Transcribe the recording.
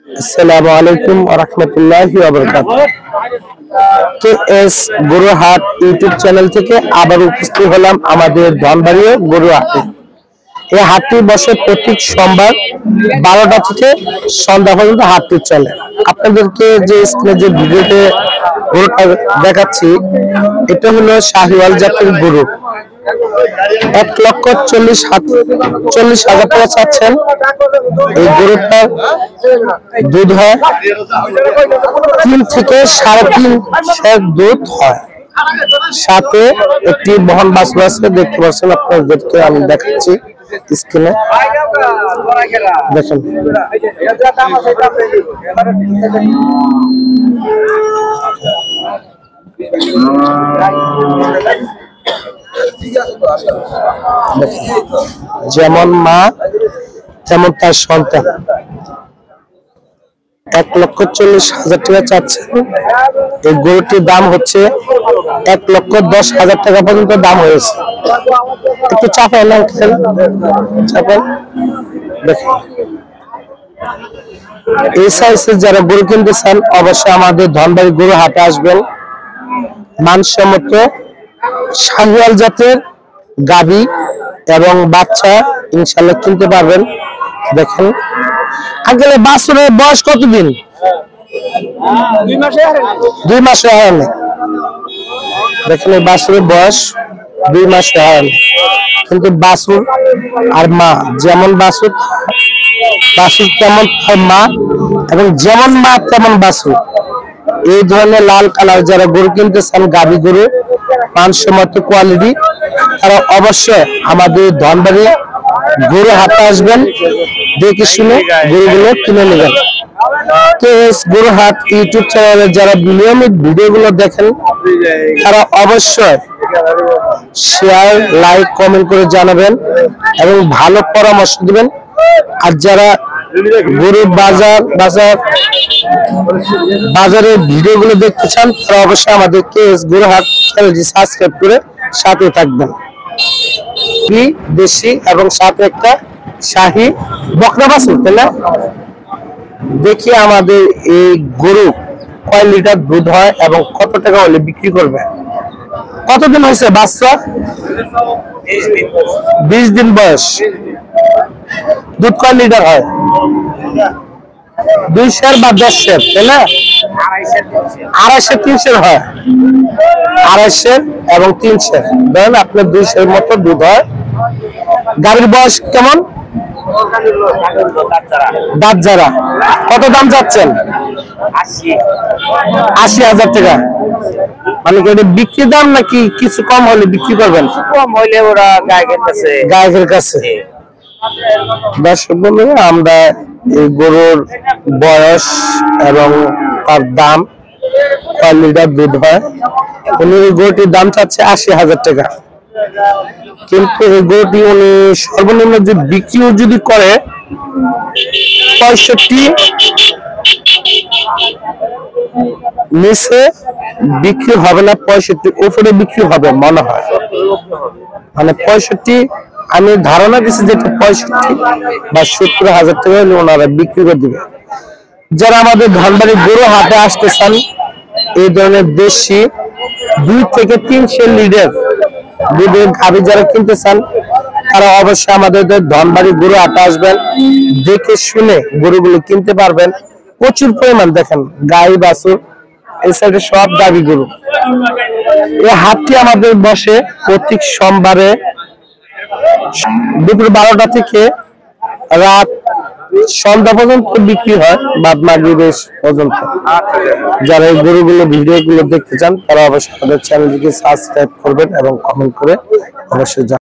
আসসালামু আলাইকুম ওয়া রাহমাতুল্লাহি ওয়া বারাকাতুহু। কেএস গরু হাট ইউটিউব চ্যানেল থেকে আবার উপস্থিত হলাম আমাদের ধনবাড়ি গরু হাটে। এই হাটটি বসে প্রতি সোমবার 12টা থেকে সন্ধ্যা পর্যন্ত হাটটি চলে। আপনাদেরকে যে স্ক্রিনে যে ভিডিওতে গরুটা দেখাচ্ছি, এটা হলো শাহিওয়াল জাতের গরু। 1,40,000 টাকা চাচ্ছেন। এই গরুটার দুধ হয় 3 থেকে 3.5 দুধ হয়। সাথে একটি বহন বাছুর আছে, দেখতে পাচ্ছেন। আপনাদেরকে আমি দেখাচ্ছি স্ক্রিনে, দেখেন। যেমন মা তেমন তার সন্তান। 1,40,000 টাকা চাচ্ছেন। এই গরুটির দাম হচ্ছে 1,10,000 টাকা পর্যন্ত দাম হয়েছে। একটু চাপেন চাপেন, দেখেন। এই সাইজের যারা গরু কিনতে চান অবশ্যই আমাদের ধনবাড়ি গরু হাটে আসবেন। মানসম্মত শাহিওয়াল জাতের গাভী এবং বাচ্চা ইনশাআল্লাহ কিনতে পারবেন। দেখেন, আগে বাছুরের বয়স কতদিন? 2 মাসে হয়নি। দেখেন, এই বাছুরের বয়স 2 মাসে হয়নি, কিন্তু বাছুর আর মা যেমন বাছুর তেমন মা, এবং যেমন মা তেমন বাছুর। এই ধরনের লাল কালার যারা গরু কিনতে চান, গাভী গরু মানসম্মত কোয়ালিটি, তারা অবশ্যই আমাদের ধনবাড়ি গরু হাটে আসবেন। দেখে শুনে গরুগুলো কিনে নেবেন। কেএস গরু হাট ইউটিউব চ্যানেলে যারা নিয়মিত ভিডিওগুলো দেখেন, তারা অবশ্যই শেয়ার, লাইক, কমেন্ট করে জানাবেন এবং ভালো পরামর্শ দিবেন। আর যারা গরুর বাজারের ভিডিওগুলো দেখতে চান, তারা অবশ্যই আমাদের কেএস গরু হাট চ্যানেলটি সাবস্ক্রাইব করে সাথে থাকবেন। দেশি এবং সাথে একটা শাহী বকনা বাছুর, তাই না? দেখি আমাদের এই গরু কয় লিটার দুধ হয় এবং কত টাকা হলে বিক্রি করবে। কতদিন হয়েছে বাচ্চা? 20 দিন বয়স। দুধ কয় লিটার হয়? 2 সের বা 10 সের, তাই না? 2.5 3 সের হয়। 2.5 সের এবং 3 সের, ধরেন আপনার 2 সের মতো দুধ হয়। গাভীর বয়স কেমন? দাঁত যারা। কত দাম চাচ্ছেন? 80,000 টাকা। মানে কি এটা বিক্রি দাম নাকি কিছু কম হলে বিক্রি করবেন? কম হইলে ওরা গায়ের কাছে। দর্শক বন্ধুরা, আমরা এই গরুর বয়স এবং তার দাম, কয় লিটার দুধ হয়, উনি এই গরুটির দাম চাচ্ছে 80,000 টাকা। কিন্তু এই গরুটি উনি সর্বনিম্ন যে বিক্রিও যদি করে 65 নিচে বিক্রি হবে না, 65 উপরে বিক্রি হবে মনে হয়। মানে 65 আমি ধারণা দিচ্ছি, যেটা 65 বা 70,000 টাকা হলে ওনারা বিক্রি করে দিবে। যারা আমাদের ধনবাড়ি গরু হাটে আসতে চান, এই ধরনের দেশি 2 থেকে 3 সের লিটার দুধের গাভী যারা কিনতে চান, তারা অবশ্যই আমাদের ধনবাড়ি গরু হাটে আসবেন। দেখে শুনে গরুগুলো কিনতে পারবেন। প্রচুর পরিমাণ দেখেন গাই বাছুর, এই সাইডে সব গাভী গরু। এই হাটটি আমাদের বসে প্রতি সোমবারে দুপুর 12টা থেকে রাত সন্ধ্যা পর্যন্ত বিক্রি হয়, বাদ মাগরিব পর্যন্ত। যারা এই গরুগুলো ভিডিওগুলো দেখতে চান, তারা অবশ্যই আমাদের চ্যানেলটিকে সাবস্ক্রাইব করবেন এবং কমেন্ট করে অবশ্যই